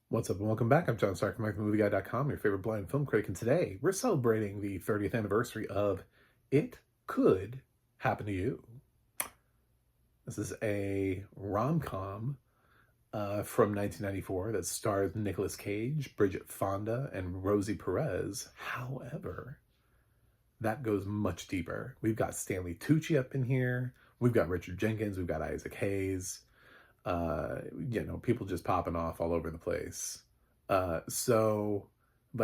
What's up and welcome back. I'm John Stark from MyMovieGuy.com, your favorite blind film critic, and today we're celebrating the 30th anniversary of It Could Happen to You. This is a rom-com from 1994 that stars Nicolas Cage, Bridget Fonda, and Rosie Perez. However, that goes much deeper. We've got Stanley Tucci up in here. We've got Richard Jenkins. We've got Isaac Hayes. People just popping off all over the place. But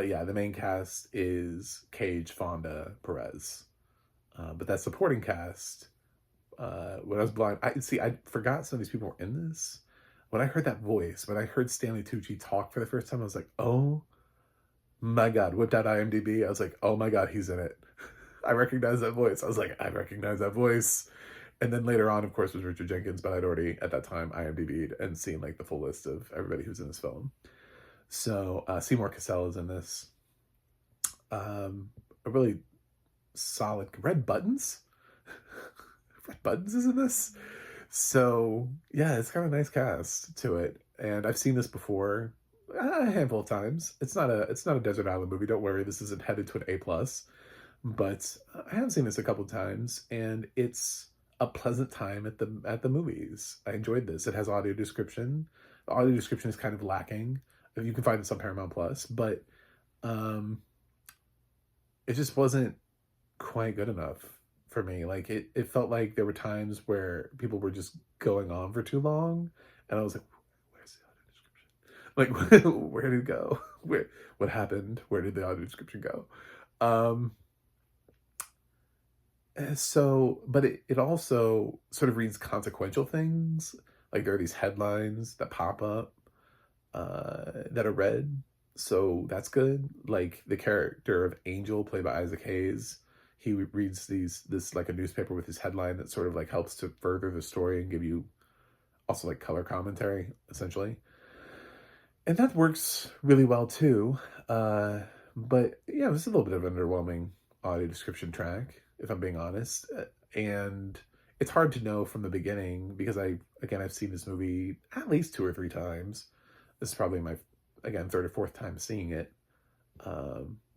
yeah, the main cast is Cage, Fonda, Perez. But that supporting cast, when I was blind, I forgot some of these people were in this. When I heard that voice, when I heard Stanley Tucci talk for the first time, I was like, oh my God, whipped out IMDb. I was like, oh my God, he's in it. I recognize that voice. I was like, I recognize that voice. And then later on, of course, was Richard Jenkins, but I'd already, at that time, IMDb'd and seen like the full list of everybody who's in this film. So Seymour Cassell is in this. A really solid Red Buttons. Red Buttons is in this. So yeah, it's got a nice cast to it, and I've seen this before a handful of times. It's not a desert island movie. Don't worry, this isn't headed to an A+. But I have seen this a couple times, and it's a pleasant time at the movies. I enjoyed this. It has audio description. The audio description is kind of lacking. You can find this on Paramount Plus, but it just wasn't quite good enough for me. Like it felt like there were times where people were just going on for too long, and I was like, "Where's the audio description? Like, where did it go? What happened? Where did the audio description go?" Um, but it also sort of reads consequential things. Like there are these headlines that pop up that are read. So that's good. Like the character of Angel, played by Isaac Hayes, he reads this like a newspaper with his headline that sort of like helps to further the story and give you also like color commentary, essentially. And that works really well too. But yeah, it was a little bit of an underwhelming audio description track, if I'm being honest. And it's hard to know from the beginning because I've seen this movie at least two or three times. This is probably my, again, third or fourth time seeing it.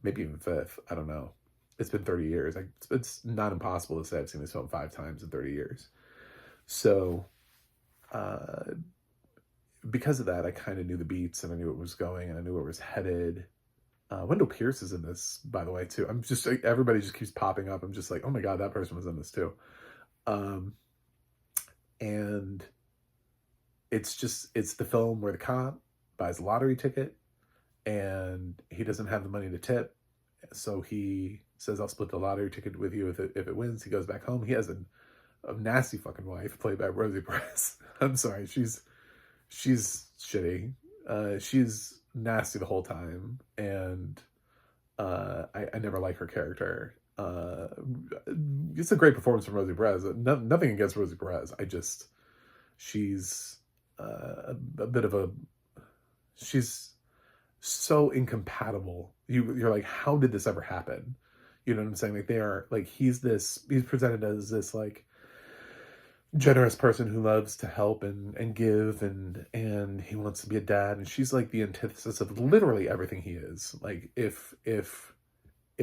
Maybe even fifth. I don't know. It's been 30 years. It's not impossible to say I've seen this film 5 times in 30 years. So, uh, because of that, I kind of knew the beats and I knew it was going and I knew where it was headed. Wendell Pierce is in this, by the way, too. I'm just everybody just keeps popping up. I'm just like, oh my God, that person was in this too. Um, and it's the film where the cop buys a lottery ticket and he doesn't have the money to tip, so he says, "I'll split the lottery ticket with you if it wins." He goes back home. He has a nasty fucking wife played by Rosie Perez. I'm sorry, she's shitty. She's nasty the whole time, and I never like her character. It's a great performance from Rosie Perez. Nothing against Rosie Perez. She's a bit of a she's so incompatible. You're like, how did this ever happen? You know what I'm saying? Like they are like he's presented as this like generous person who loves to help and give and he wants to be a dad, and she's like the antithesis of literally everything he is. Like if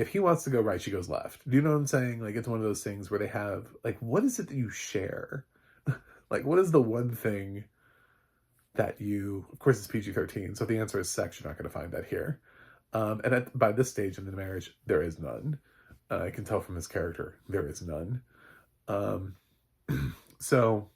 he wants to go right, she goes left. Do you know what I'm saying? Like it's one of those things where they have like, what is it that you share? Like what is the one thing that you, of course it's PG-13, so the answer is sex. You're not going to find that here. By this stage in the marriage, there is none. I can tell from his character, there is none. Um, so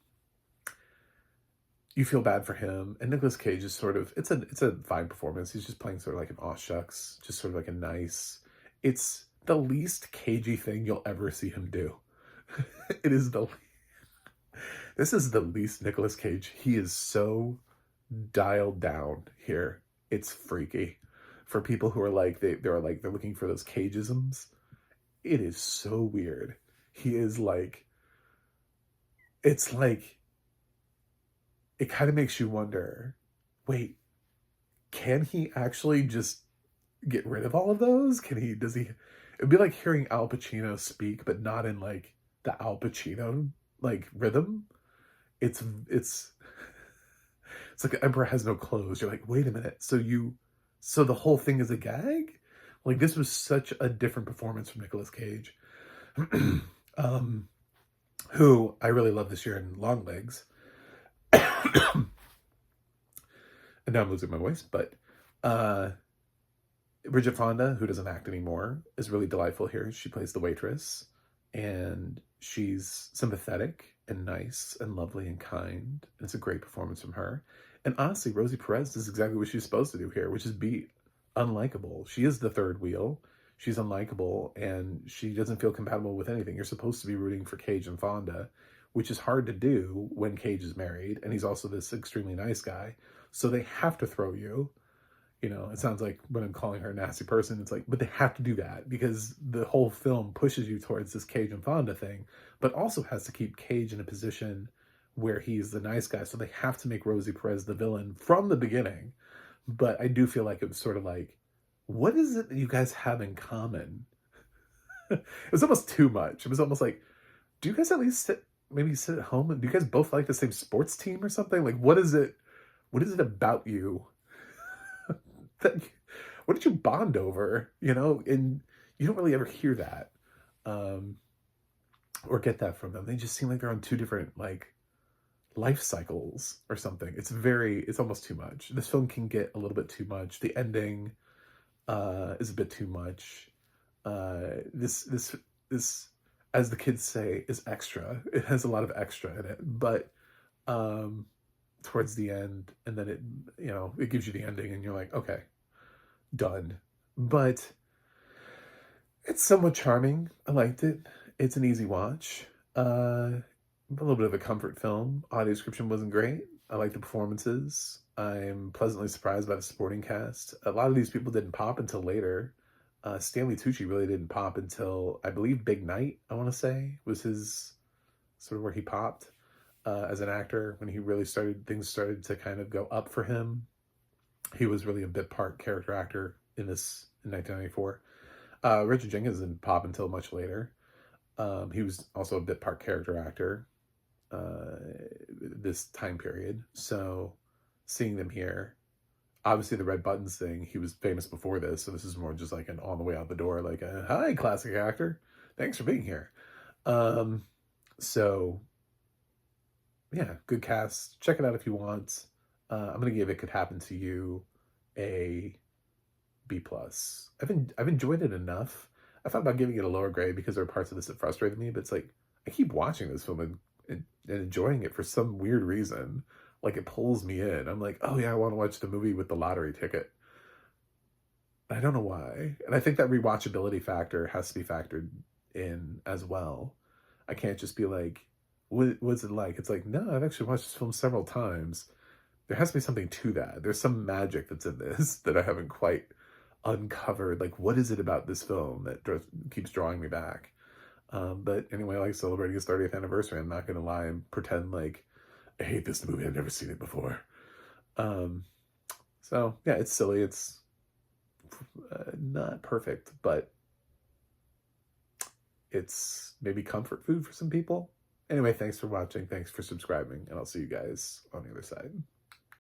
you feel bad for him, and Nicolas Cage is sort of, it's a fine performance. He's just playing sort of like an aw shucks, just sort of like a nice, it's the least cagey thing you'll ever see him do. It is this is the least Nicolas Cage. He is so dialed down here. It's freaky. For people who are like, they're looking for those cageisms. It is so weird. He is like, it's like, it kind of makes you wonder, wait, can he actually just get rid of all of those? Does he, it'd be like hearing Al Pacino speak, but not in like the Al Pacino like rhythm. It's It's like the emperor has no clothes. You're like, wait a minute. So the whole thing is a gag? Like, this was such a different performance from Nicolas Cage, um, who I really love this year in Long Legs. And now I'm losing my voice, but uh, Bridget Fonda, who doesn't act anymore, is really delightful here. She plays the waitress, and she's sympathetic and nice and lovely and kind. And it's a great performance from her. And honestly, Rosie Perez does exactly what she's supposed to do here, which is be unlikable. She is the third wheel. She's unlikable, and she doesn't feel compatible with anything. You're supposed to be rooting for Cage and Fonda, which is hard to do when Cage is married, and he's also this extremely nice guy. So they have to throw you. You know, it sounds like when I'm calling her a nasty person, it's like, but they have to do that because the whole film pushes you towards this Cage and Fonda thing, but also has to keep Cage in a position where he's the nice guy. So they have to make Rosie Perez the villain from the beginning. But I do feel like it was sort of like, what is it that you guys have in common? It was almost too much. It was almost like, do you guys at least maybe sit at home and do you guys both like the same sports team or something? Like, what is it? What is it about you that what did you bond over, you know? And you don't really ever hear that or get that from them. They just seem like they're on two different like life cycles or something. It's almost too much. This film can get a little bit too much. The ending is a bit too much. This as the kids say is extra. It has a lot of extra in it, but towards the end, and then it gives you the ending and you're like, okay, done. But it's somewhat charming. I liked it. It's an easy watch. A little bit of a comfort film. Audio description wasn't great. I like the performances. I'm pleasantly surprised by the supporting cast. A lot of these people didn't pop until later. Stanley Tucci really didn't pop until, I believe, Big Night, I want to say, was his sort of where he popped as an actor when he really things started to kind of go up for him. He was really a bit part character actor in 1994. Richard Jenkins didn't pop until much later. He was also a bit part character actor this time period. So seeing them here, obviously the Red Buttons thing, he was famous before this, so this is more just like an on the way out the door, like a hi classic actor, thanks for being here. So yeah, good cast. Check it out if you want. I'm gonna give It Could Happen to You a B+. I've enjoyed it enough. I thought about giving it a lower grade because there are parts of this that frustrated me, but it's like I keep watching this film and enjoying it for some weird reason. Like it pulls me in. I'm like, oh yeah, I want to watch the movie with the lottery ticket. I don't know why. And I think that rewatchability factor has to be factored in as well. I can't just be like, what's it like? It's like, no, I've actually watched this film several times. There has to be something to that. There's some magic that's in this that I haven't quite uncovered. Like, what is it about this film that keeps drawing me back? But anyway, I like celebrating its 30th anniversary. I'm not going to lie and pretend like I hate this movie. I've never seen it before. So yeah, it's silly. It's not perfect, but it's maybe comfort food for some people. Anyway, thanks for watching. Thanks for subscribing, and I'll see you guys on the other side.